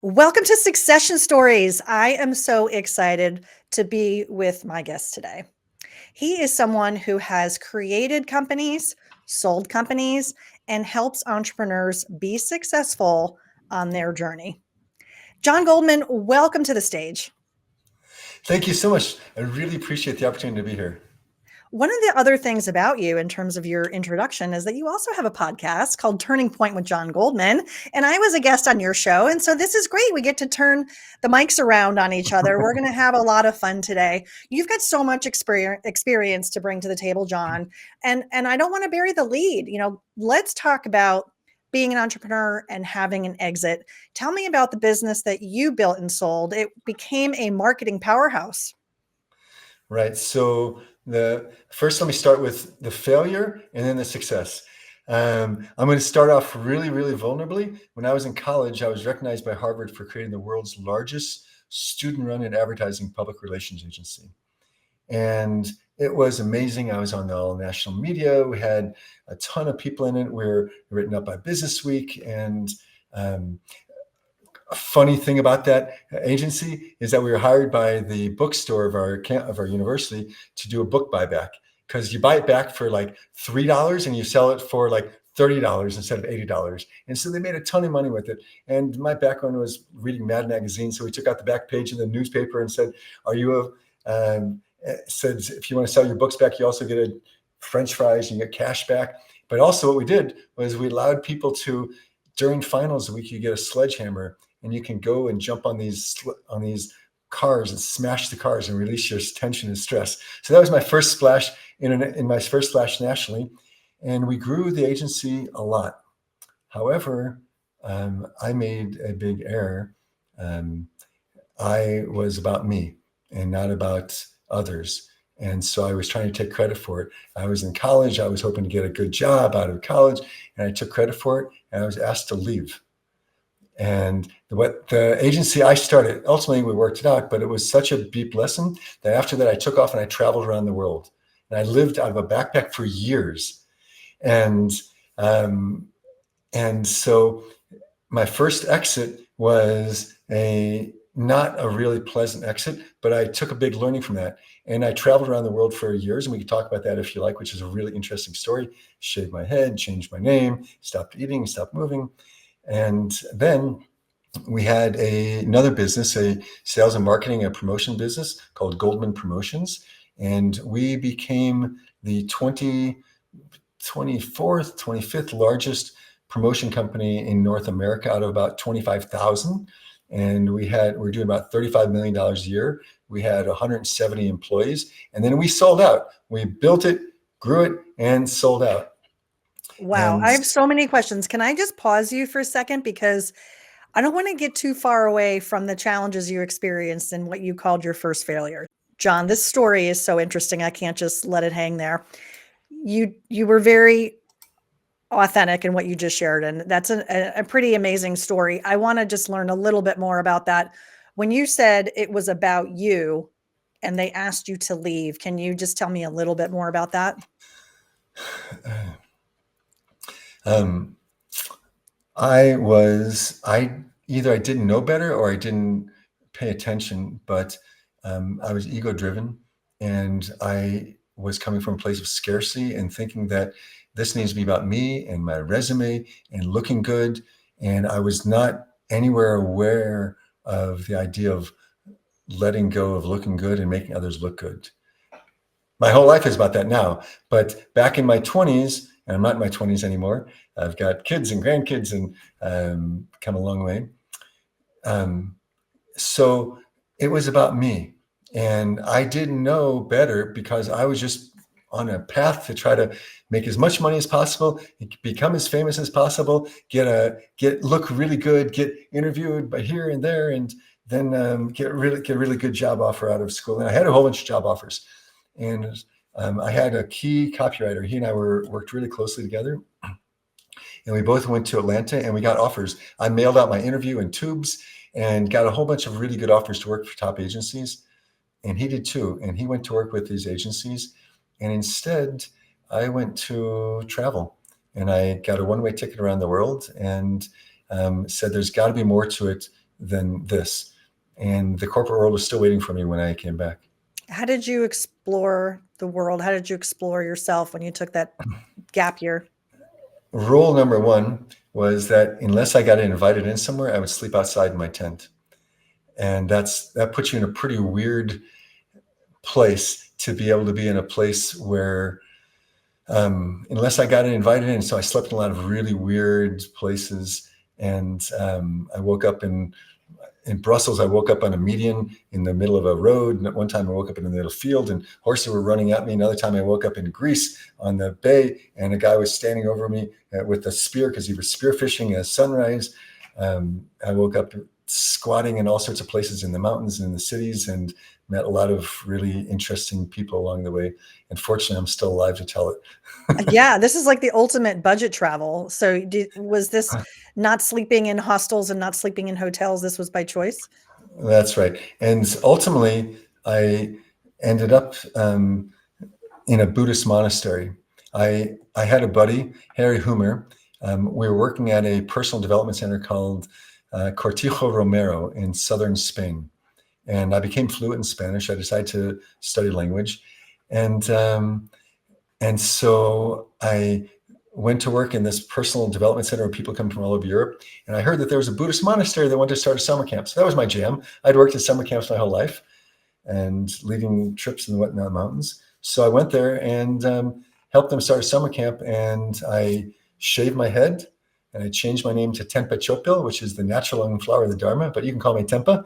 Welcome to Succession Stories. I am so excited to be with my guest today. He is someone who has created companies, sold companies, and helps entrepreneurs be successful on their journey. Jon Goldman, welcome to the stage. Thank you so much. I really appreciate the opportunity to be here. One of the other things about you in terms of your introduction is that you also have a podcast called Turning Point with Jon Goldman. And I was a guest on your show. And so this is great. We get to turn the mics around on each other. We're going to have a lot of fun today. You've got so much experience to bring to the table, Jon. And I don't want to bury the lead. Let's talk about being an entrepreneur and having an exit. Tell me about the business that you built and sold. It became a marketing powerhouse. Right. So let me start with the failure and then the success. I'm going to start off really, really vulnerably. When I was in college, I was recognized by Harvard for creating the world's largest student-run and advertising public relations agency. And it was amazing. I was on all national media. We had a ton of people in it. We were written up by Business Week. And a funny thing about that agency is that we were hired by the bookstore of our university to do a book buyback, because you buy it back for like $3 and you sell it for like $30 instead of $80. And so they made a ton of money with it. And my background was reading Mad Magazine. So we took out the back page of the newspaper and said, said, if you want to sell your books back, you also get a French fries and you get cash back. But also what we did was we allowed people to, during finals week, you get a sledgehammer and you can go and jump on these cars and smash the cars and release your tension and stress. So that was my first splash in my first splash nationally. And we grew the agency a lot. However, I made a big error. I was about me and not about others. And so I was trying to take credit for it. I was in college. I was hoping to get a good job out of college, and I took credit for it, and I was asked to leave. And what the agency I started, ultimately we worked it out, but it was such a deep lesson that after that I took off and I traveled around the world. And I lived out of a backpack for years. And so my first exit was not a really pleasant exit, but I took a big learning from that. And I traveled around the world for years, and we can talk about that if you like, which is a really interesting story. Shaved my head, changed my name, stopped eating, stopped moving. And then we had another business, a sales and marketing and promotion business called Goldman Promotions. And we became the 24th, 25th largest promotion company in North America out of about 25,000. And we're doing about $35 million a year. We had 170 employees. And then we sold out. We built it, grew it, and sold out. Wow. I have so many questions. Can I just pause you for a second? Because I don't want to get too far away from the challenges you experienced and what you called your first failure. Jon, this story is so interesting. I can't just let it hang there. You were very authentic in what you just shared, and that's a pretty amazing story. I want to just learn a little bit more about that. When you said it was about you and they asked you to leave, can you just tell me a little bit more about that? Either I didn't know better or I didn't pay attention, but I was ego driven, and I was coming from a place of scarcity and thinking that this needs to be about me and my resume and looking good. And I was not anywhere aware of the idea of letting go of looking good and making others look good. My whole life is about that now. But back in my 20s, and I'm not in my 20s anymore, I've got kids and grandkids and come a long way. So it was about me. And I didn't know better because I was just on a path to try to make as much money as possible, become as famous as possible, look really good, get interviewed by here and there, and then get a really good job offer out of school. And I had a whole bunch of job offers. And I had a key copywriter. He and I worked really closely together. And we both went to Atlanta and we got offers. I mailed out my interview in tubes and got a whole bunch of really good offers to work for top agencies. And he did too. And he went to work with these agencies. And instead, I went to travel. And I got a one-way ticket around the world and said there's got to be more to it than this. And the corporate world was still waiting for me when I came back. How did you explore the world? How did you explore yourself when you took that gap year? Rule number one was that unless I got invited in somewhere, I would sleep outside in my tent. And that puts you in a pretty weird place to be able to be in a place where, unless I got invited in, so I slept in a lot of really weird places. And I woke up in Brussels. I woke up on a median in the middle of a road. And at one time I woke up in the middle of a field and horses were running at me. Another time I woke up in Greece on the bay and a guy was standing over me with a spear because he was spearfishing at sunrise. I woke up squatting in all sorts of places in the mountains and in the cities and met a lot of really interesting people along the way. And fortunately, I'm still alive to tell it. Yeah, this is like the ultimate budget travel. So was this not sleeping in hostels and not sleeping in hotels? This was by choice? That's right. And ultimately, I ended up in a Buddhist monastery. I had a buddy, Harry Humer. We were working at a personal development center called Cortijo Romero in southern Spain. And I became fluent in Spanish. I decided to study language. And so I went to work in this personal development center where people come from all over Europe. And I heard that there was a Buddhist monastery that wanted to start a summer camp. So that was my jam. I'd worked at summer camps my whole life and leading trips in the mountains. So I went there and helped them start a summer camp. And I shaved my head and I changed my name to Tempa Chopil, which is the natural lung flower of the Dharma, but you can call me Tempa.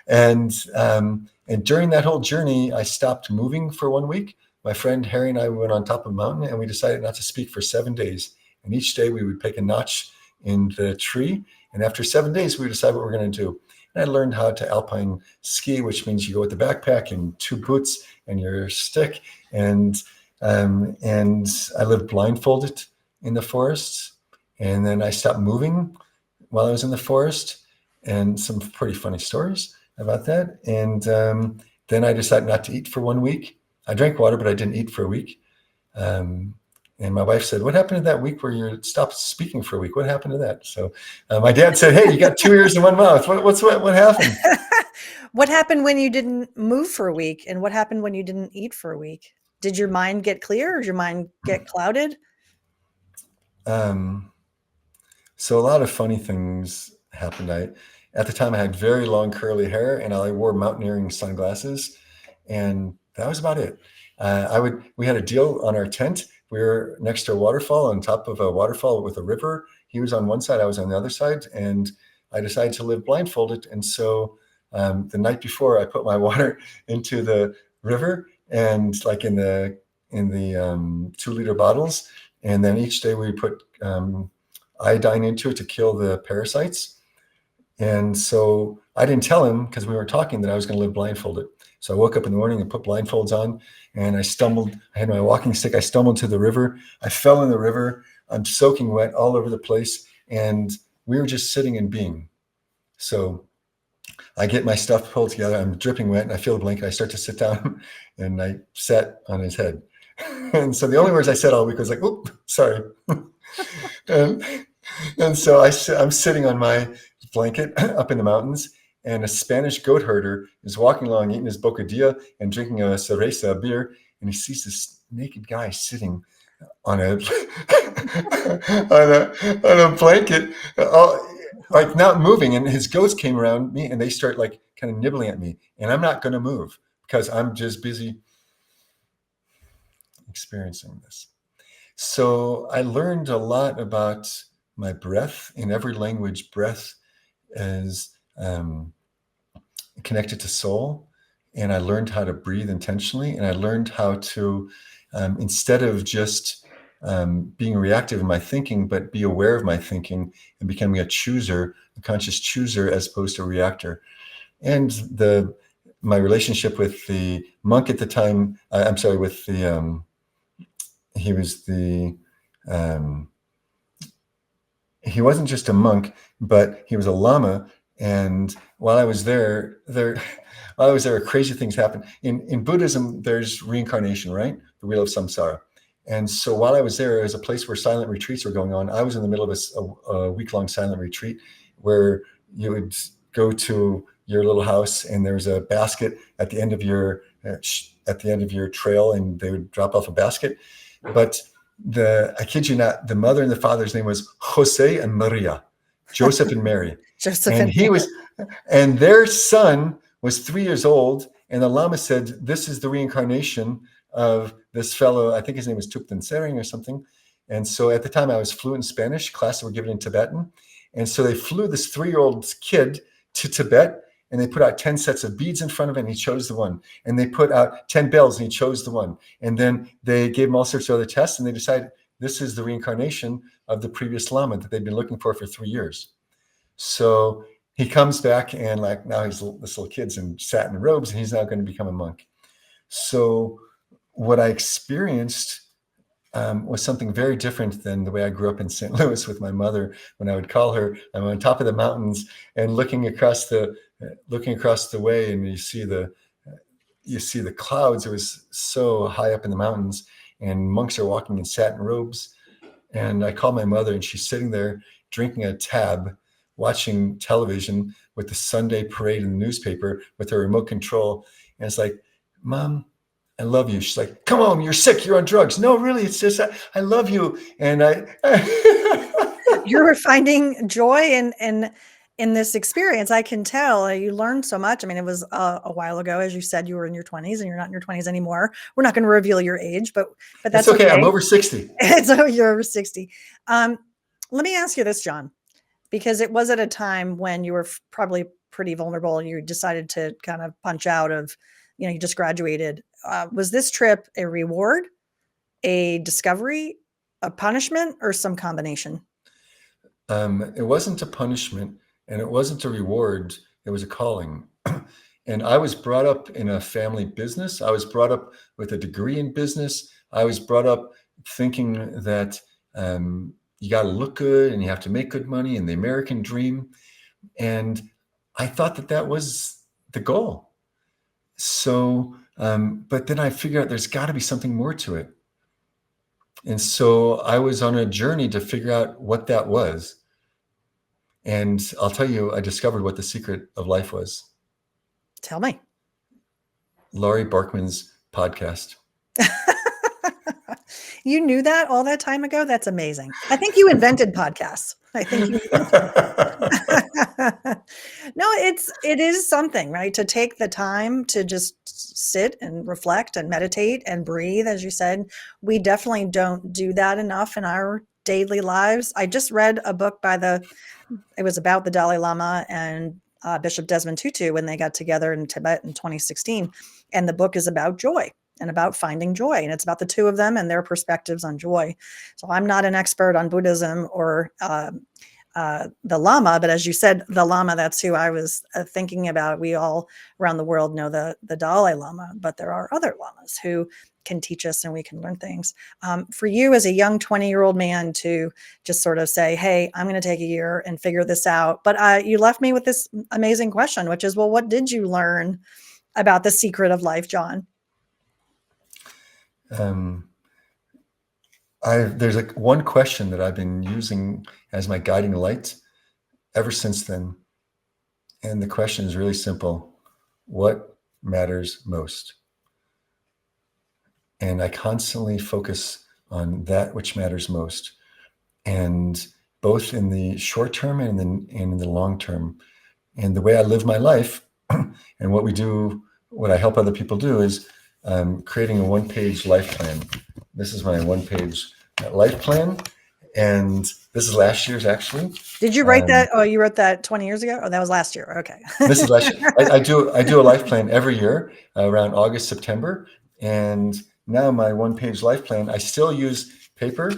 And during that whole journey, I stopped moving for 1 week. My friend Harry and I went on top of a mountain and we decided not to speak for 7 days. And each day we would pick a notch in the tree. And after 7 days, we would decide what we're going to do. And I learned how to alpine ski, which means you go with the backpack and 2 boots and your stick. And I lived blindfolded in the forest. And then I stopped moving while I was in the forest, and some pretty funny stories about that. And then I decided not to eat for 1 week. I drank water, but I didn't eat for a week. And my wife said, "What happened to that week where you stopped speaking for a week? What happened to that?" So my dad said, "Hey, you got 2 ears and 1 mouth. What happened?" What happened when you didn't move for a week? And what happened when you didn't eat for a week? Did your mind get clear or did your mind get clouded? So a lot of funny things happened. At the time I had very long curly hair and I wore mountaineering sunglasses, and that was about it. We had a deal on our tent. We were next to a waterfall, on top of a waterfall with a river. He was on one side, I was on the other side, and I decided to live blindfolded. And so the night before, I put my water into the river, and like in the 2-liter bottles, and then each day we put iodine into it to kill the parasites. And so I didn't tell him, because we were talking, that I was going to live blindfolded. So I woke up in the morning and put blindfolds on, and I stumbled. I had my walking stick. I stumbled to the river. I fell in the river. I'm soaking wet all over the place. And we were just sitting and being. So I get my stuff pulled together. I'm dripping wet, and I feel the blanket. I start to sit down, and I sat on his head. And so the only words I said all week was like, "Oop, sorry." And so I'm sitting on my blanket up in the mountains, and a Spanish goat herder is walking along eating his bocadilla and drinking a cerveza, a beer, and he sees this naked guy sitting on a on a blanket, like not moving. And his goats came around me and they start like kind of nibbling at me, and I'm not going to move because I'm just busy experiencing this. So I learned a lot about my breath. In every language, breath is connected to soul. And I learned how to breathe intentionally. And I learned how to, instead of just being reactive in my thinking, but be aware of my thinking and becoming a chooser, a conscious chooser, as opposed to a reactor. And my relationship with the monk at the time, he wasn't just a monk, but he was a lama. And while I was there, crazy things happened. In Buddhism, there's reincarnation, right? The wheel of samsara. And so while I was there, as a place where silent retreats were going on, I was in the middle of a week-long silent retreat where you would go to your little house and there was a basket at the end of your trail, and they would drop off a basket. But I kid you not, the mother and the father's name was Jose and Maria, Joseph and Mary. Joseph and he was, and their son was 3 years old. And the Lama said, this is the reincarnation of this fellow. I think his name was Thupten Sering or something. And so at the time I was fluent in Spanish, classes were given in Tibetan. And so they flew this 3-year-old kid to Tibet, and they put out 10 sets of beads in front of him, and he chose the one. And they put out 10 bells, and he chose the one. And then they gave him all sorts of other tests, and they decided this is the reincarnation of the previous Lama that they've been looking for 3 years. So he comes back, and like now this little kid's in satin robes, and he's now going to become a monk. So what I experienced was something very different than the way I grew up in St. Louis with my mother. When I would call her, I'm on top of the mountains and looking across the way, and you see the clouds. It was so high up in the mountains, and monks are walking in satin robes. And I call my mother, and she's sitting there drinking a tab, watching television with the Sunday parade in the newspaper with her remote control. And it's like, Mom, I love you. She's like, come on, you're sick, you're on drugs. No, really, it's just, I love you. And you were finding joy in this experience. I can tell you learned so much. I mean, it was a while ago, as you said, you were in your 20s, and you're not in your 20s anymore. We're not going to reveal your age, but that's okay. I'm over 60. So you're over 60. Let me ask you this, Jon, because it was at a time when you were probably pretty vulnerable, and you decided to kind of punch out of, you just graduated. Was this trip a reward, a discovery, a punishment, or some combination? It wasn't a punishment, and it wasn't a reward. It was a calling. And I was brought up in a family business. I was brought up with a degree in business. I was brought up thinking that you got to look good and you have to make good money, and the American dream. And I thought that was the goal. So, but then I figured out there's got to be something more to it. And so I was on a journey to figure out what that was. And I'll tell you, I discovered what the secret of life was. Tell me. Laurie Barkman's podcast. You knew that all that time ago? That's amazing. I think you invented podcasts. I think you No, it is something, right? To take the time to just sit and reflect and meditate and breathe, as you said. We definitely don't do that enough in our daily lives. I just read a book it was about the Dalai Lama and Bishop Desmond Tutu when they got together in Tibet in 2016. And the book is about joy and about finding joy. And it's about the two of them and their perspectives on joy. So I'm not an expert on Buddhism or the Lama, but as you said, the Lama, that's who I was thinking about. We all around the world know the Dalai Lama, but there are other Lamas who can teach us and we can learn things. For you as a young 20-year-old man to just sort of say, hey, I'm going to take a year and figure this out. But you left me with this amazing question, which is, well, what did you learn about the secret of life, Jon? There's one question that I've been using as my guiding light ever since then. And the question is really simple. What matters most? And I constantly focus on that which matters most. And both in the short term and in the long term. And the way I live my life and what I help other people do is creating a one-page life plan. This is my one-page life plan. And this is last year's, actually. Did you write that? Oh, you wrote that 20 years ago? Oh, that was last year. Okay. This is last year. I do a life plan every year around August, September. And now my one-page life plan, I still use paper.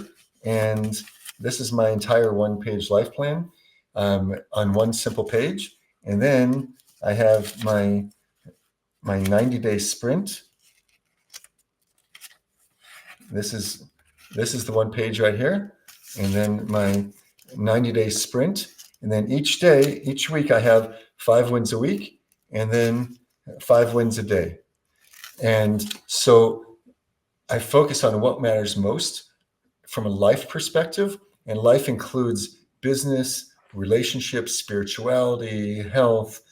And this is my entire one-page life plan on one simple page. And then I have my 90-day sprint. This is the one page right here. And then my 90-day sprint. And then each week I have 5 wins a week and then 5 wins a day. And so I focus on what matters most from a life perspective. And life includes business, relationships, spirituality, health,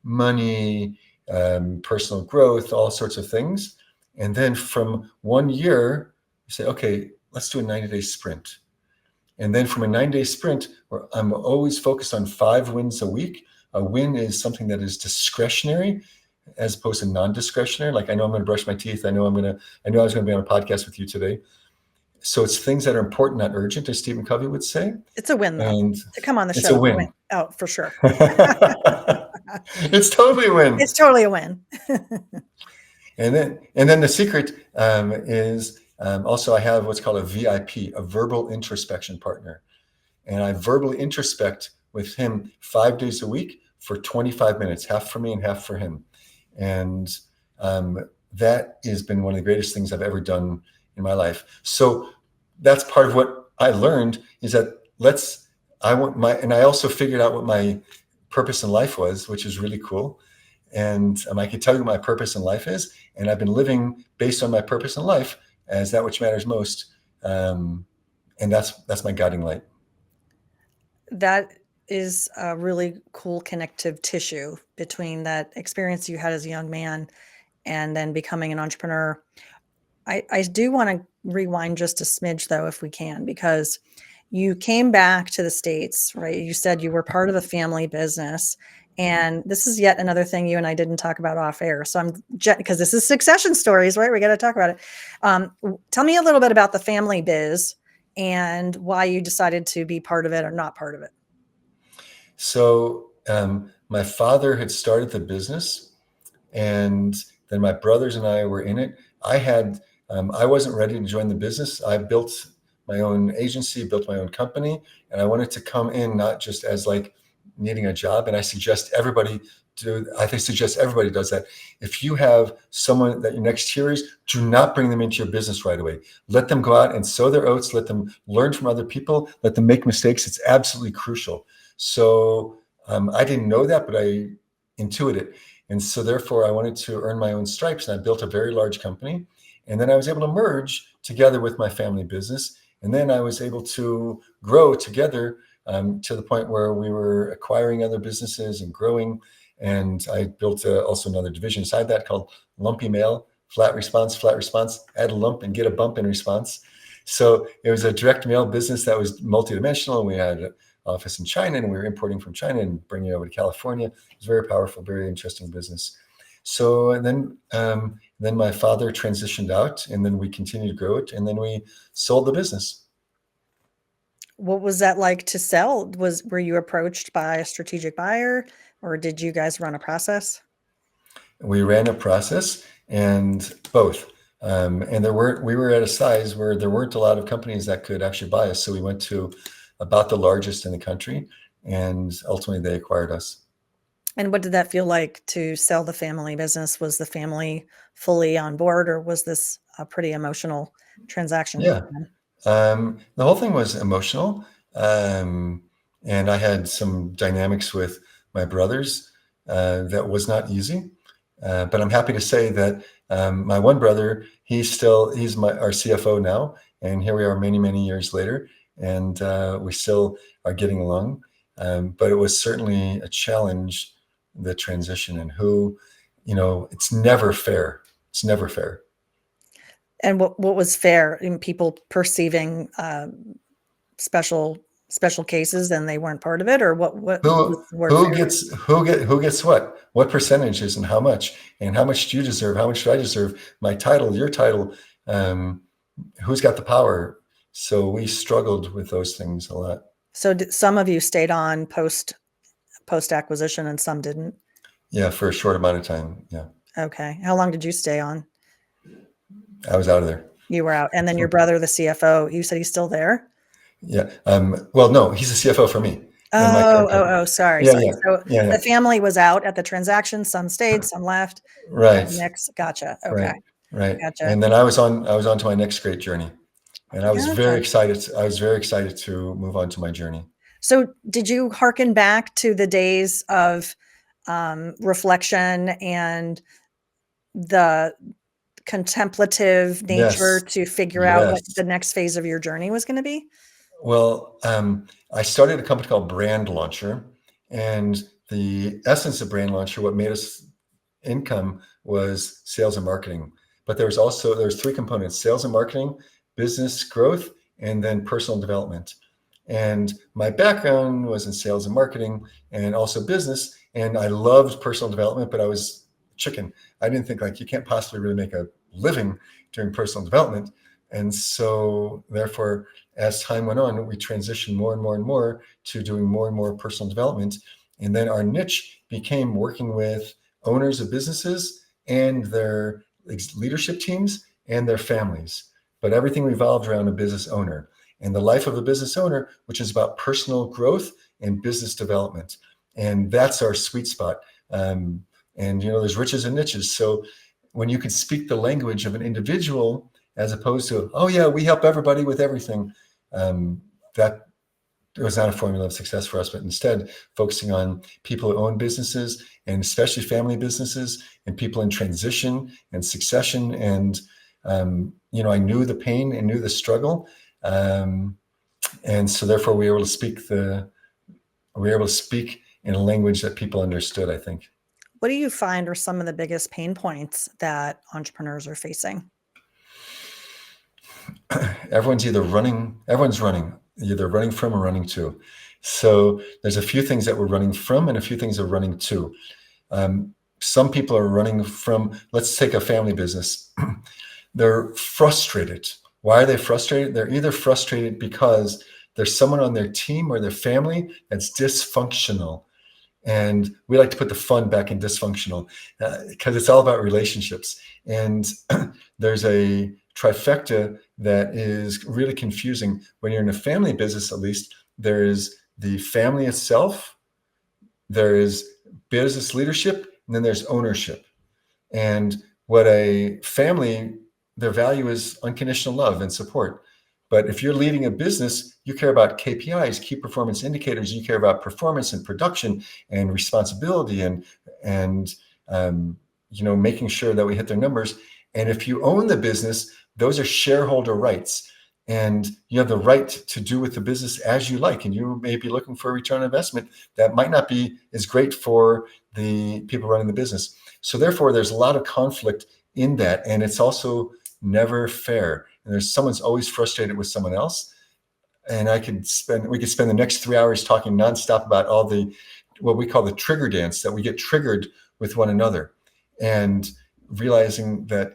money, personal growth, all sorts of things. And then from 1 year, you say, okay, let's do a 90-day sprint. And then from a 9-day sprint, where I'm always focused on 5 wins a week. A win is something that is discretionary as opposed to non-discretionary. Like, I know I'm going to brush my teeth. I know I was going to be on a podcast with you today. So it's things that are important, not urgent, as Stephen Covey would say. It's a win, though. And To come on the it's show. a win. Oh, for sure. It's totally a win. It's totally a win. And then the secret is also I have what's called a VIP, a verbal introspection partner. And I verbally introspect with him 5 days a week for 25 minutes, half for me and half for him. And that has been one of the greatest things I've ever done in my life. So that's part of what I learned, is that I also figured out what my purpose in life was, which is really cool. And I can tell you what my purpose in life is. And I've been living based on my purpose in life as that which matters most. And that's my guiding light. That is a really cool connective tissue between that experience you had as a young man and then becoming an entrepreneur. I do want to rewind just a smidge, though, if we can, because you came back to the States, right? You said you were part of a family business. And this is yet another thing you and I didn't talk about off air. So because this is succession stories, right? We got to talk about it. Tell me a little bit about the family biz and why you decided to be part of it or not part of it. So my father had started the business, and then my brothers and I were in it. I wasn't ready to join the business. I built my own agency, built my own company, and I wanted to come in not just as like needing a job. And I suggest everybody does that. If you have someone that your next tier is, do not bring them into your business right away. Let them go out and sow their oats. Let them learn from other people. Let them make mistakes. It's absolutely crucial. So I didn't know that, but I intuited it. And so therefore I wanted to earn my own stripes, and I built a very large company. And then I was able to merge together with my family business. And then I was able to grow together to the point where we were acquiring other businesses and growing. And I built also another division inside that called Lumpy Mail, flat response, add a lump and get a bump in response. So it was a direct mail business that was multidimensional. We had an office in China, and we were importing from China and bringing it over to California. It was very powerful, very interesting business. So, and then my father transitioned out, and then we continued to grow it, and then we sold the business. What was that like to sell? Were you approached by a strategic buyer, or did you guys run a process? We ran a process, and both. And we were at a size where there weren't a lot of companies that could actually buy us. So we went to about the largest in the country, and ultimately they acquired us. And what did that feel like to sell the family business? Was the family fully on board, or was this a pretty emotional transaction? Yeah. The whole thing was emotional. And I had some dynamics with my brothers that was not easy. But I'm happy to say that my one brother, he's our CFO now. And here we are many, many years later. And we still are getting along. But it was certainly a challenge, the transition, and it's never fair. It's never fair. And what was fair in people perceiving special cases and they weren't part of it, or what who gets what percentages and how much do you deserve? How much do I deserve? My title, your title, who's got the power? So we struggled with those things a lot. So some of you stayed on post acquisition and some didn't? Yeah, for a short amount of time. Yeah. Okay. How long did you stay on? I was out of there. You were out. And then your brother, the CFO, you said he's still there? Yeah. Well, no, he's a CFO for me. Sorry. Yeah, So yeah. the family was out at the transaction. Some stayed, some left. Right. Next. Gotcha. Okay. Right. Gotcha. And then I was on to my next great journey. And I was very excited. I was very excited to move on to my journey. So did you hearken back to the days of reflection and the contemplative nature to figure out what the next phase of your journey was going to be? Well, I started a company called Brand Launcher, and the essence of Brand Launcher, what made us income, was sales and marketing. But there's three components: sales and marketing, business growth, and then personal development. And my background was in sales and marketing and also business. And I loved personal development, but I was chicken. I didn't think, like, you can't possibly really make a living doing personal development. And so therefore, as time went on, we transitioned more and more and more to doing more and more personal development. And then our niche became working with owners of businesses and their leadership teams and their families. But everything revolved around a business owner and the life of a business owner, which is about personal growth and business development. And that's our sweet spot. And, there's riches and niches. So when you can speak the language of an individual, as opposed to, oh yeah, we help everybody with everything, that was not a formula of success for us, but instead focusing on people who own businesses, and especially family businesses, and people in transition and succession. And, I knew the pain and knew the struggle. And so therefore we were able to speak in a language that people understood, I think. What do you find are some of the biggest pain points that entrepreneurs are facing? Everyone's running, either running from or running to. So there's a few things that we're running from and a few things we're running to. Some people are running from, let's take a family business. They're frustrated. Why are they frustrated? They're either frustrated because there's someone on their team or their family that's dysfunctional. And we like to put the fun back in dysfunctional, because it's all about relationships. And there's a trifecta that is really confusing. When you're in a family business, at least, there is the family itself, there is business leadership, and then there's ownership. And what a family, their value is unconditional love and support. But if you're leading a business, you care about KPIs, key performance indicators. You care about performance and production and responsibility and making sure that we hit their numbers. And if you own the business, those are shareholder rights, and you have the right to do with the business as you like. And you may be looking for a return on investment that might not be as great for the people running the business. So therefore, there's a lot of conflict in that, and it's also never fair. And someone's always frustrated with someone else. And we could spend the next 3 hours talking nonstop about all the, what we call the trigger dance, that we get triggered with one another, and realizing that,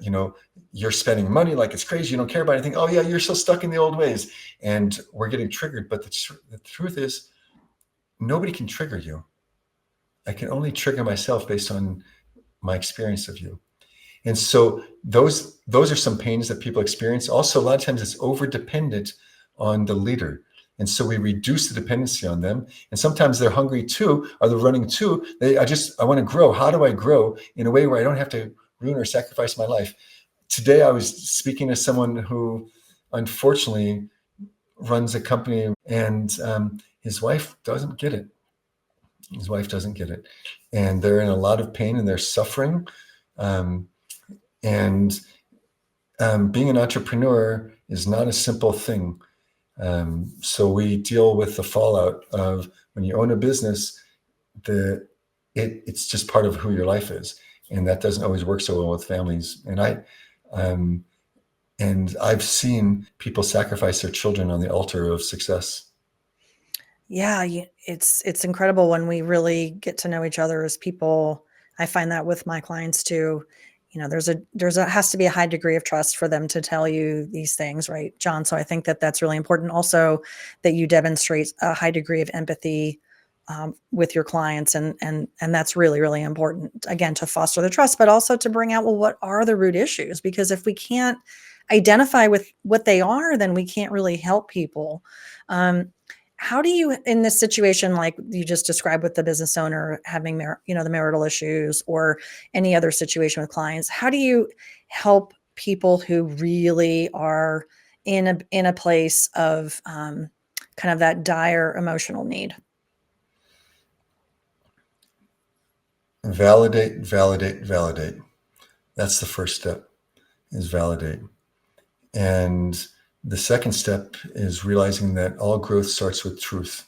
you're spending money like it's crazy. You don't care about anything. Oh yeah, you're so stuck in the old ways, and we're getting triggered. But the truth is, nobody can trigger you. I can only trigger myself based on my experience of you. And so those are some pains that people experience. Also, a lot of times it's over dependent on the leader. And so we reduce the dependency on them. And sometimes they're hungry too, or they're running too. I want to grow. How do I grow in a way where I don't have to ruin or sacrifice my life? Today, I was speaking to someone who unfortunately runs a company, and his wife doesn't get it. And they're in a lot of pain and they're suffering. And being an entrepreneur is not a simple thing. So we deal with the fallout of, when you own a business, it's just part of who your life is, and that doesn't always work so well with families. And I've seen people sacrifice their children on the altar of success. Yeah, it's incredible when we really get to know each other as people. I find that with my clients too. Has to be a high degree of trust for them to tell you these things, right, Jon? So I think that that's really important. Also, that you demonstrate a high degree of empathy with your clients, and that's really, really important, again, to foster the trust, but also to bring out, well, what are the root issues? Because if we can't identify with what they are, then we can't really help people. How do you, in this situation, like you just described with the business owner having the marital issues, or any other situation with clients, how do you help people who really are in a place of kind of that dire emotional need? Validate. That's the first step, is validate. And The second step is realizing that all growth starts with truth.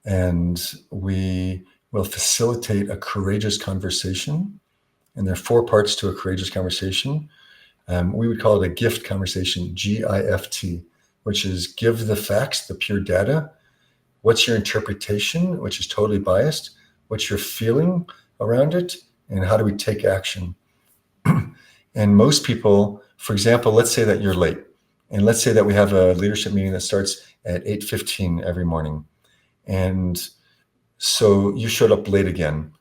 And we will facilitate a courageous conversation. And there are 4 parts to a courageous conversation. We would call it a GIFT conversation, GIFT, which is give the facts, the pure data. What's your interpretation, which is totally biased? What's your feeling around it? And how do we take action? And most people, for example, let's say that you're late. And let's say that we have a leadership meeting that starts at 8:15 every morning. And so you showed up late again.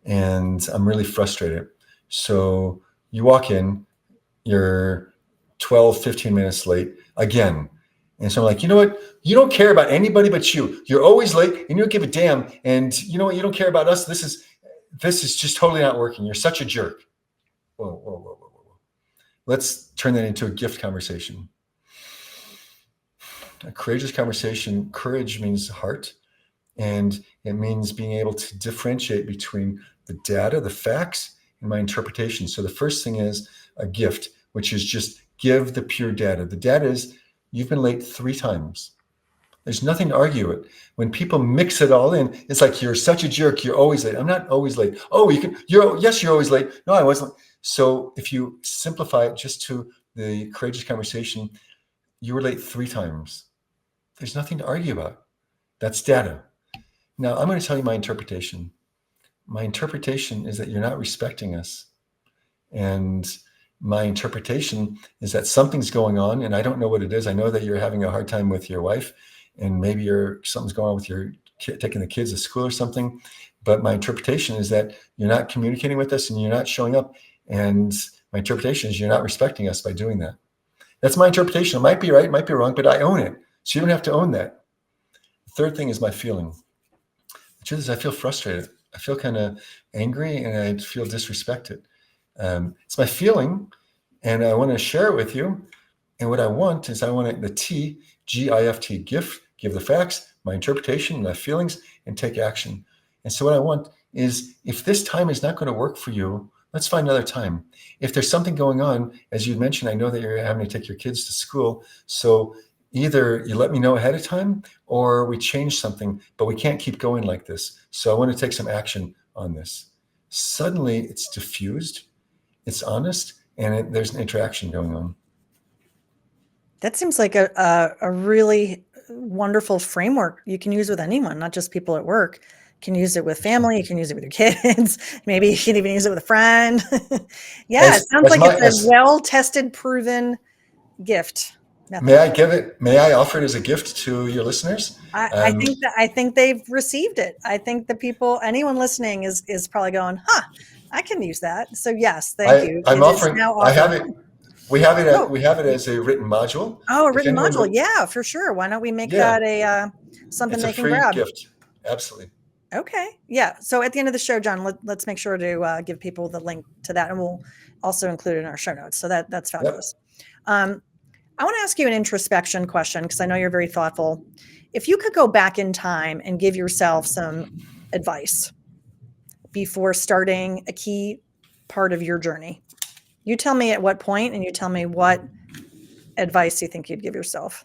And I'm really frustrated. So you walk in, you're 12, 15 minutes late again. And so I'm like, you know what? You don't care about anybody but you. You're always late and you don't give a damn. And you know what? You don't care about us. This is just totally not working. You're such a jerk. Whoa, whoa, whoa, whoa, whoa. Let's turn that into a gift conversation. A courageous conversation. Courage means heart. And it means being able to differentiate between the data, the facts, and my interpretation. So the first thing is a gift, which is just give the pure data. The data is you've been late 3 times. There's nothing to argue it. When people mix it all in, it's like you're such a jerk. You're always late. I'm not always late. Oh, yes, you're always late. No, I wasn't. So if you simplify it just to the courageous conversation, you were late 3 times. There's nothing to argue about. That's data. Now I'm going to tell you my interpretation. My interpretation is that you're not respecting us. And my interpretation is that something's going on and I don't know what it is. I know that you're having a hard time with your wife and maybe something's going on with your kid, taking the kids to school or something. But my interpretation is that you're not communicating with us and you're not showing up. And my interpretation is you're not respecting us by doing that. That's my interpretation. It might be right, it might be wrong, but I own it. So you don't have to own that. The third thing is my feeling. The truth is I feel frustrated. I feel kind of angry and I feel disrespected. It's my feeling and I want to share it with you. And what I want is the T, G-I-F-T, give the facts, my interpretation, my feelings, and take action. And so what I want is if this time is not going to work for you, let's find another time. If there's something going on, as you mentioned, I know that you're having to take your kids to school. So either you let me know ahead of time or we change something, but we can't keep going like this. So I want to take some action on this. Suddenly it's diffused, it's honest, and there's an interaction going on. That seems like a really wonderful framework you can use with anyone, not just people at work. You can use it with family. You can use it with your kids. Maybe you can even use it with a friend. Yeah, it sounds like it's a well-tested, proven gift method. May I offer it as a gift to your listeners? I think they've received it. I think anyone listening is probably going, I can use that. So yes, thank you. I have it. We have it as a written module. Oh, a written module. Yeah, for sure. Why don't we make that something they can grab? It's a free gift. Absolutely. Okay. Yeah. So at the end of the show, John, let's make sure to give people the link to that, and we'll also include it in our show notes. So that's fabulous. Yep. I want to ask you an introspection question because I know you're very thoughtful. If you could go back in time and give yourself some advice before starting a key part of your journey, you tell me at what point and you tell me what advice you think you'd give yourself.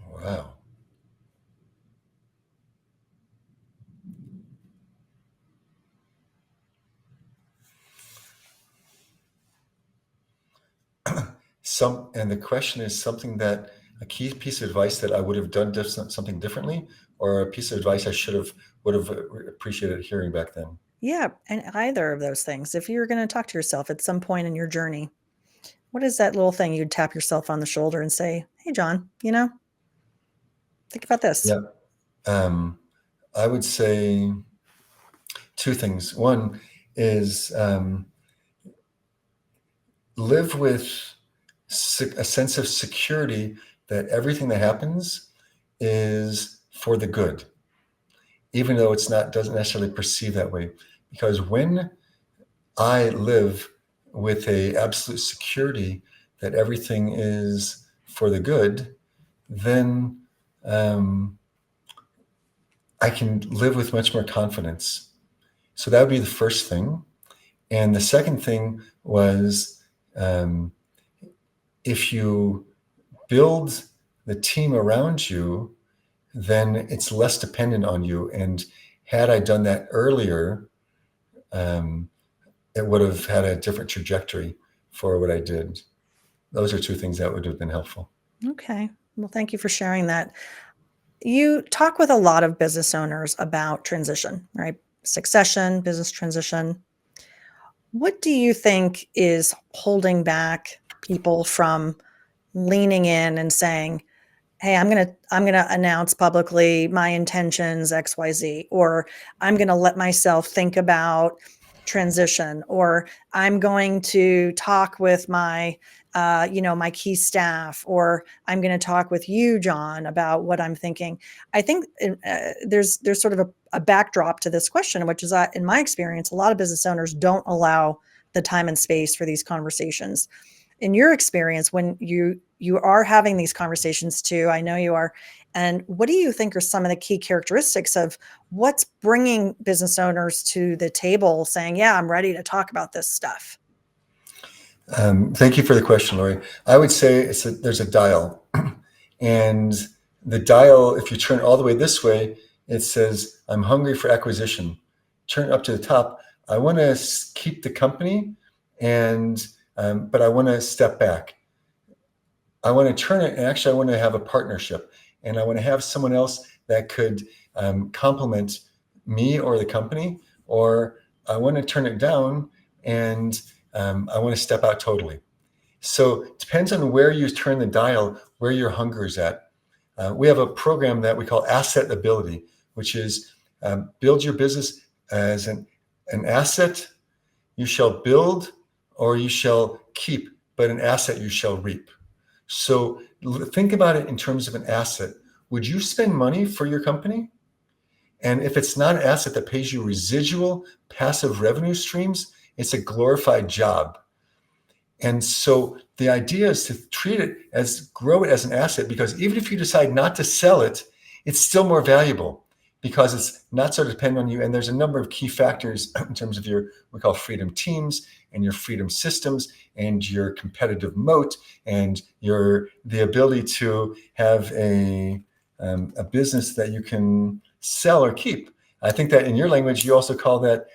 Wow. And the question is a key piece of advice that I would have done something differently, or a piece of advice I would have appreciated hearing back then. Yeah, and either of those things. If you're going to talk to yourself at some point in your journey, what is that little thing you'd tap yourself on the shoulder and say, "Hey, John, think about this." Yeah, I would say 2 things. One is live with a sense of security that everything that happens is for the good, even though doesn't necessarily perceive that way. Because when I live with a absolute security that everything is for the good, then I can live with much more confidence. So that would be the first thing. And the second thing was if you build the team around you, then it's less dependent on you. And had I done that earlier, it would have had a different trajectory for what I did. Those are two things that would have been helpful. Okay. Well, thank you for sharing that. You talk with a lot of business owners about transition, right? Succession, business transition. What do you think is holding back people from leaning in and saying, hey, I'm going to announce publicly my intentions XYZ, or I'm going to let myself think about transition, or I'm going to talk with my my key staff, or I'm going to talk with you, Jon, about what I'm thinking. I think there's sort of a backdrop to this question, which is that in my experience, a lot of business owners don't allow the time and space for these conversations. In your experience, when you are having these conversations too, I know you are, and what do you think are some of the key characteristics of what's bringing business owners to the table saying, yeah, I'm ready to talk about this stuff? Thank you for the question, Laurie. I would say there's a dial, and the dial, if you turn all the way this way, it says, I'm hungry for acquisition. Turn up to the top. I want to keep the company, but I want to step back. I want to turn it, and actually, I want to have a partnership, and I want to have someone else that could complement me or the company, or I want to turn it down, and I want to step out totally. So it depends on where you turn the dial, where your hunger is at. We have a program that we call Asset Ability, which is build your business as an asset you shall build or you shall keep, but an asset you shall reap. So think about it in terms of an asset. Would you spend money for your company? And if it's not an asset that pays you residual passive revenue streams, it's a glorified job. And so the idea is to grow it as an asset, because even if you decide not to sell it, it's still more valuable because it's not so dependent on you. And there's a number of key factors in terms of we call freedom teams and your freedom systems and your competitive moat and the ability to have a business that you can sell or keep. I think that in your language, you also call that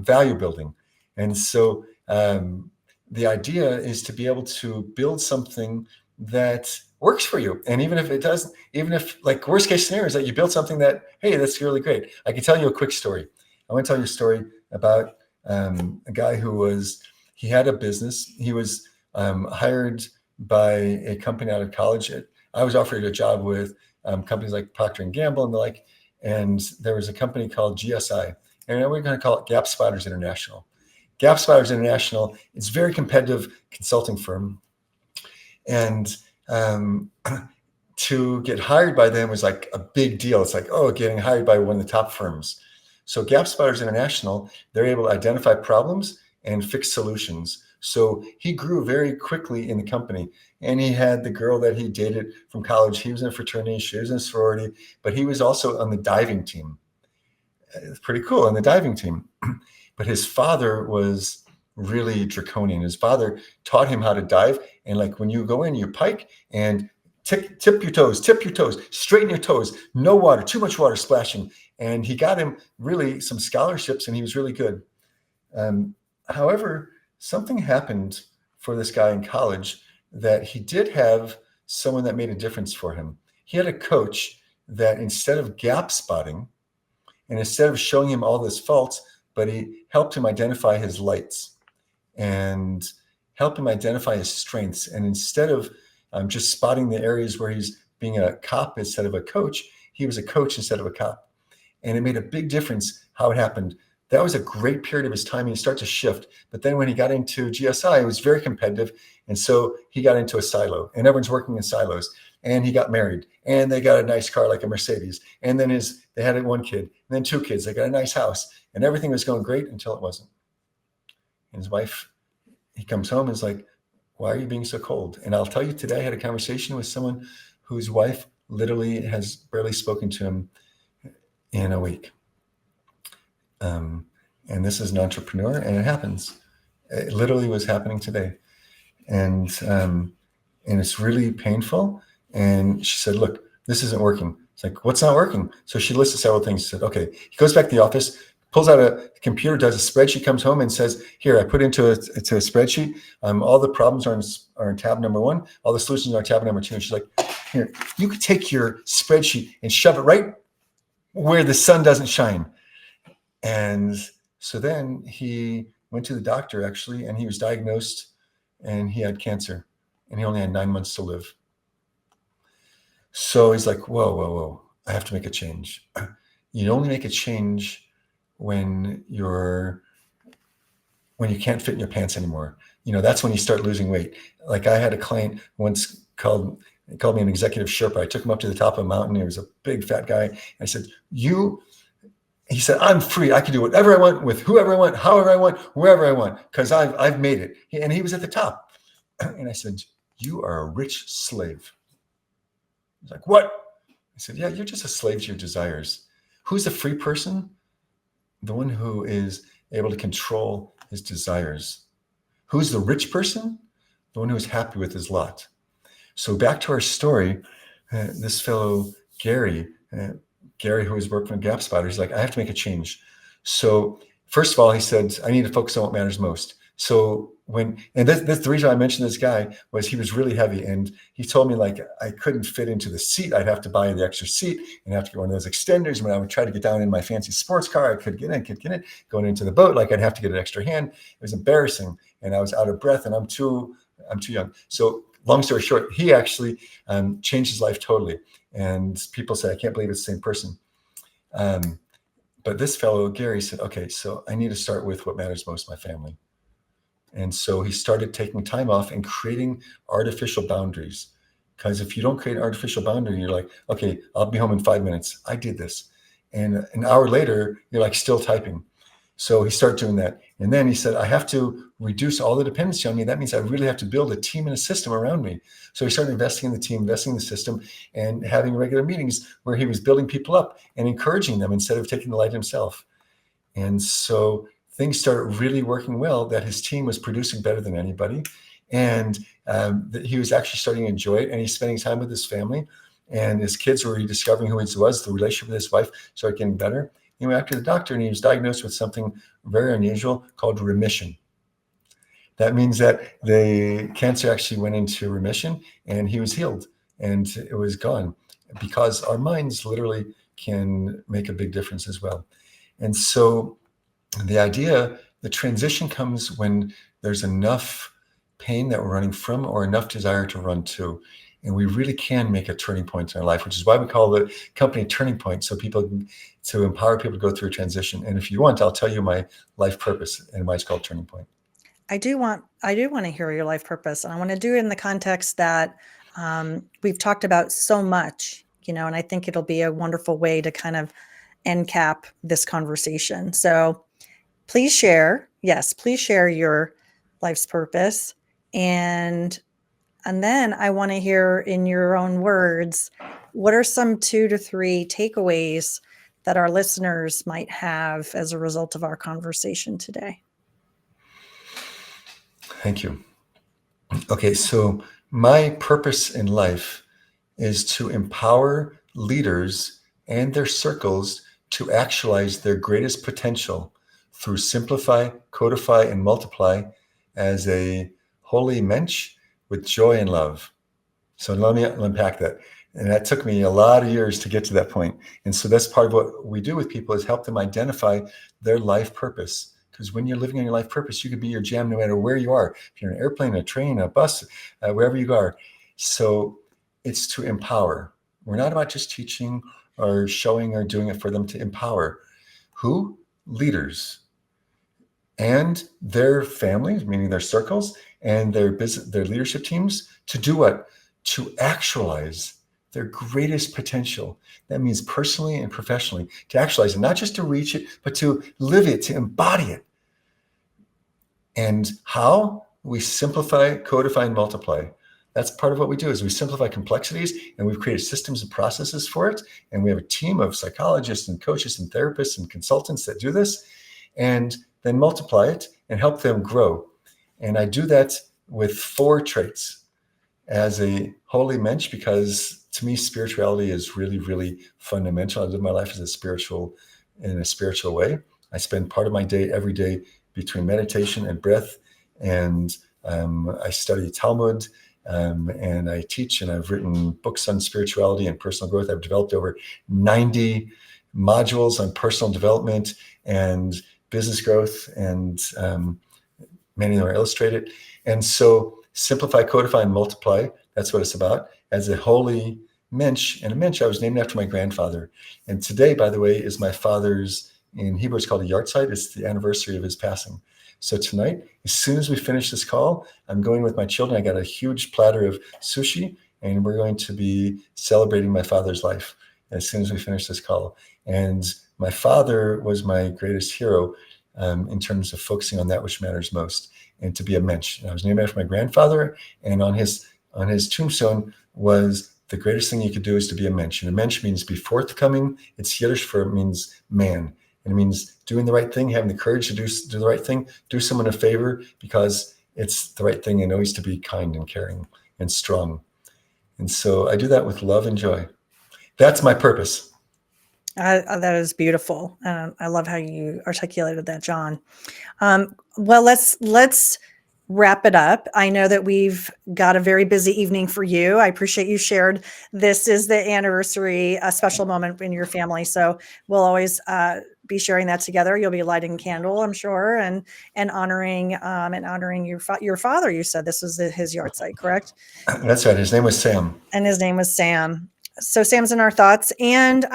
value building. And so the idea is to be able to build something that works for you. And even if it doesn't, even if like worst case scenario is that you build something that, hey, that's really great. I can tell you a quick story. I want to tell you a story about a guy he had a business. He was hired by a company out of college. I was offered a job with companies like Procter & Gamble and the like. And there was a company called GSI, and we're going to call it Gap Spotters International. Gap Spotters International, it's a very competitive consulting firm. And to get hired by them was like a big deal. It's like, oh, getting hired by one of the top firms. So Gap Spotters International, they're able to identify problems and fix solutions. So he grew very quickly in the company. And he had the girl that he dated from college. He was in a fraternity, she was in a sorority, but he was also on the diving team. It's pretty cool on the diving team. But his father was really draconian. His father taught him how to dive. And like when you go in, you pike and tip your toes, straighten your toes, no water, too much water splashing. And he got him really some scholarships and he was really good. However, something happened for this guy in college that he did have someone that made a difference for him. He had a coach that instead of gap spotting and instead of showing him all his faults, but he helped him identify his lights and help him identify his strengths. And instead of just spotting the areas where he's being a cop instead of a coach, he was a coach instead of a cop. And it made a big difference how it happened. That was a great period of his time. And he started to shift. But then when he got into GSI, it was very competitive. And so he got into a silo and everyone's working in silos. And he got married and they got a nice car like a Mercedes. And then they had one kid and then two kids. They got a nice house and everything was going great until it wasn't. And his wife, he comes home and is like, why are you being so cold? And I'll tell you today, I had a conversation with someone whose wife literally has barely spoken to him in a week. And this is an entrepreneur and it happens. It literally was happening today. And and it's really painful. And she said, look, this isn't working. It's like, what's not working? So she listed several things. She said, okay. He goes back to the office, pulls out a computer, does a spreadsheet, comes home and says, here, I put into a spreadsheet. All the problems are in tab number 1. All the solutions are in tab number 2. And she's like, here, you could take your spreadsheet and shove it right where the sun doesn't shine. And so then he went to the doctor, actually, and he was diagnosed, and he had cancer, and he only had 9 months to live. So he's like, whoa, I have to make a change. You only make a change when you can't fit in your pants anymore. That's when you start losing weight. Like, I had a client once called me an executive Sherpa. I took him up to the top of a mountain. He was a big fat guy. I said, he said, I'm free. I can do whatever I want with whoever I want, however I want, wherever I want, because I've made it. And he was at the top. And I said, you are a rich slave. He's like, what? I said, yeah, you're just a slave to your desires. Who's the free person? The one who is able to control his desires. Who's the rich person? The one who is happy with his lot. So back to our story, this fellow, Gary, who was working with Gap Spotter, he's like, I have to make a change. So first of all, he said, I need to focus on what matters most. So that's the reason I mentioned this guy, was he was really heavy. And he told me, like, I couldn't fit into the seat. I'd have to buy the extra seat and have to get one of those extenders. When I would try to get down in my fancy sports car, I could get in. Going into the boat, like, I'd have to get an extra hand. It was embarrassing. And I was out of breath, and I'm too young. So long story short, he actually changed his life totally. And people say, I can't believe it's the same person. But this fellow, Gary, said, okay, so I need to start with what matters most, my family. And so he started taking time off and creating artificial boundaries. Because if you don't create an artificial boundary, you're like, okay, I'll be home in 5 minutes. I did this. And an hour later, you're like still typing. So he started doing that. And then he said, I have to reduce all the dependency on me. That means I really have to build a team and a system around me. So he started investing in the team, investing in the system, and having regular meetings where he was building people up and encouraging them instead of taking the light himself. And so things started really working well, that his team was producing better than anybody. And he was actually starting to enjoy it. And he's spending time with his family. And his kids were rediscovering who he was. The relationship with his wife started getting better. He went back to the doctor, and he was diagnosed with something very unusual called remission. That means that the cancer actually went into remission, and he was healed, and it was gone, because our minds literally can make a big difference as well. And so the transition comes when there's enough pain that we're running from, or enough desire to run to. And we really can make a turning point in our life, which is why we call the company Turning Point, so to empower people to go through a transition. And if you want, I'll tell you my life purpose and why it's called Turning Point. I do want to hear your life purpose, and I want to do it in the context that we've talked about so much, and I think it'll be a wonderful way to kind of end cap this conversation. So please share your life's purpose, and then I want to hear in your own words, what are some 2 to 3 takeaways that our listeners might have as a result of our conversation today? Thank you. Okay, so my purpose in life is to empower leaders and their circles to actualize their greatest potential through simplify, codify, and multiply as a holy mensch with joy and love. So let me unpack that. And that took me a lot of years to get to that point. And so that's part of what we do with people, is help them identify their life purpose. Because when you're living on your life purpose, you can be your jam no matter where you are. If you're in an airplane, a train, a bus, wherever you are. So it's to empower. We're not about just teaching or showing or doing it for them. To empower who? Leaders and their families, meaning their circles, and their leadership teams, to do what? To actualize their greatest potential. That means personally and professionally, to actualize it, not just to reach it, but to live it, to embody it. And how? We simplify, codify, and multiply. That's part of what we do, is we simplify complexities, and we've created systems and processes for it. And we have a team of psychologists and coaches and therapists and consultants that do this, and then multiply it and help them grow. And I do that with 4 traits. as a holy mensch because to me, spirituality is really, really fundamental. I live my life in a spiritual way. I spend part of my day every day between meditation and breath, and I study Talmud, and I teach, and I've written books on spirituality and personal growth. I've developed over 90 modules on personal development and business growth, and many of them are illustrated. And so simplify, codify, and multiply. That's what it's about. As a holy mensch, and a mensch, I was named after my grandfather. And today, by the way, is my father's, in Hebrew, it's called a yahrzeit. It's the anniversary of his passing. So tonight, as soon as we finish this call, I'm going with my children. I got a huge platter of sushi, and we're going to be celebrating my father's life as soon as we finish this call. And my father was my greatest hero in terms of focusing on that which matters most, and to be a mensch. And I was named after my grandfather, and on his tombstone was the greatest thing you could do is to be a mensch. And a mensch means be forthcoming. It's Yiddish for it means man. And it means doing the right thing, having the courage to do the right thing, do someone a favor because it's the right thing, and always to be kind and caring and strong. And so I do that with love and joy. That's my purpose. That is beautiful. I love how you articulated that, Jon. Well, let's wrap it up. I know that we've got a very busy evening for you. I appreciate you shared. This is the anniversary, a special moment in your family. So we'll always be sharing that together. You'll be lighting a candle, I'm sure, and honoring your father. You said this was his yahrzeit, correct? That's right. His name was Sam. And his name was Sam. So Sam's in our thoughts. And,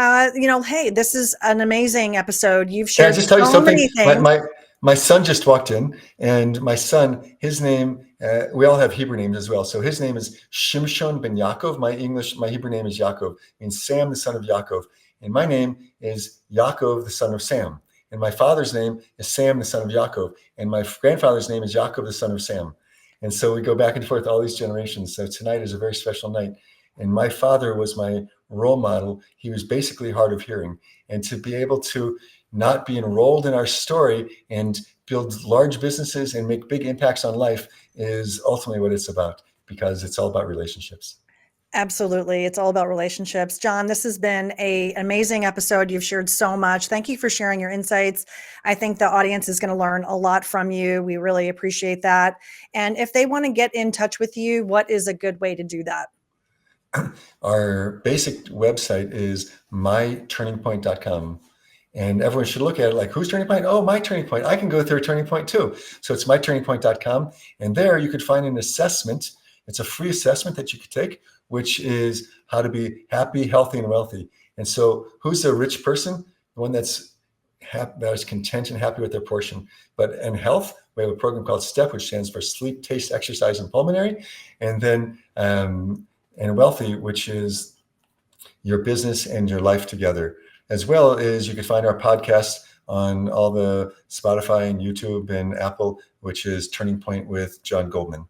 hey, this is an amazing episode. You've Can I shared just tell you so something? many things. My son just walked in, and my son, his name, we all have Hebrew names as well. So his name is Shimshon ben Yaakov. My Hebrew name is Yaakov, means Sam, the son of Yaakov. And my name is Yaakov, the son of Sam. And my father's name is Sam, the son of Yaakov. And my grandfather's name is Yaakov, the son of Sam. And so we go back and forth all these generations. So tonight is a very special night. And my father was my role model. He was basically hard of hearing. And to be able to not be enrolled in our story and build large businesses and make big impacts on life is ultimately what it's about, because it's all about relationships. Absolutely. It's all about relationships. Jon, this has been an amazing episode. You've shared so much. Thank you for sharing your insights. I think the audience is going to learn a lot from you. We really appreciate that. And if they want to get in touch with you, what is a good way to do that? Our basic website is myturningpoint.com. And everyone should look at it like, who's Turning Point? Oh, my Turning Point. I can go through a Turning Point too. So it's myturningpoint.com. And there you could find an assessment. It's a free assessment that you could take, which is how to be happy, healthy, and wealthy. And so who's a rich person? The one that is content and happy with their portion. But in health, we have a program called STEP, which stands for sleep, taste, exercise, and pulmonary. And then and wealthy, which is your business and your life together. As well as you can find our podcast on all the Spotify and YouTube and Apple, which is Turning Point with Jon Goldman.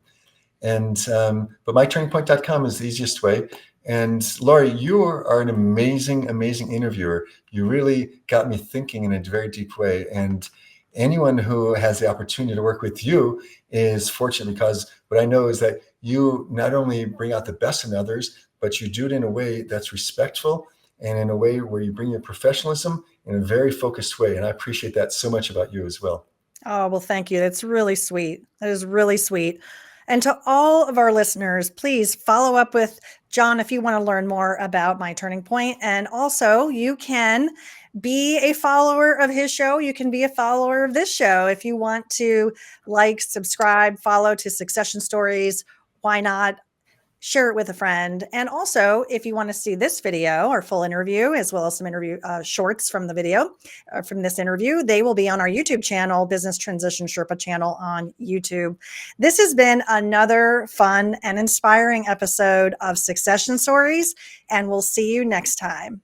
And but myturningpoint.com is the easiest way. And Laurie, you are an amazing, amazing interviewer. You really got me thinking in a very deep way. And anyone who has the opportunity to work with you is fortunate, because what I know is that you not only bring out the best in others, but you do it in a way that's respectful and in a way where you bring your professionalism in a very focused way. And I appreciate that so much about you as well. Oh, well, thank you. That's really sweet. That is really sweet. And to all of our listeners, please follow up with Jon if you want to learn more about My Turning Point. And also, you can be a follower of his show. You can be a follower of this show. If you want to like, subscribe, follow to Succession Stories, why not? Share it with a friend. And also, if you want to see this video or full interview, as well as some interview shorts from the video, from this interview, they will be on our YouTube channel, Business Transition Sherpa channel on YouTube. This has been another fun and inspiring episode of Succession Stories, and we'll see you next time.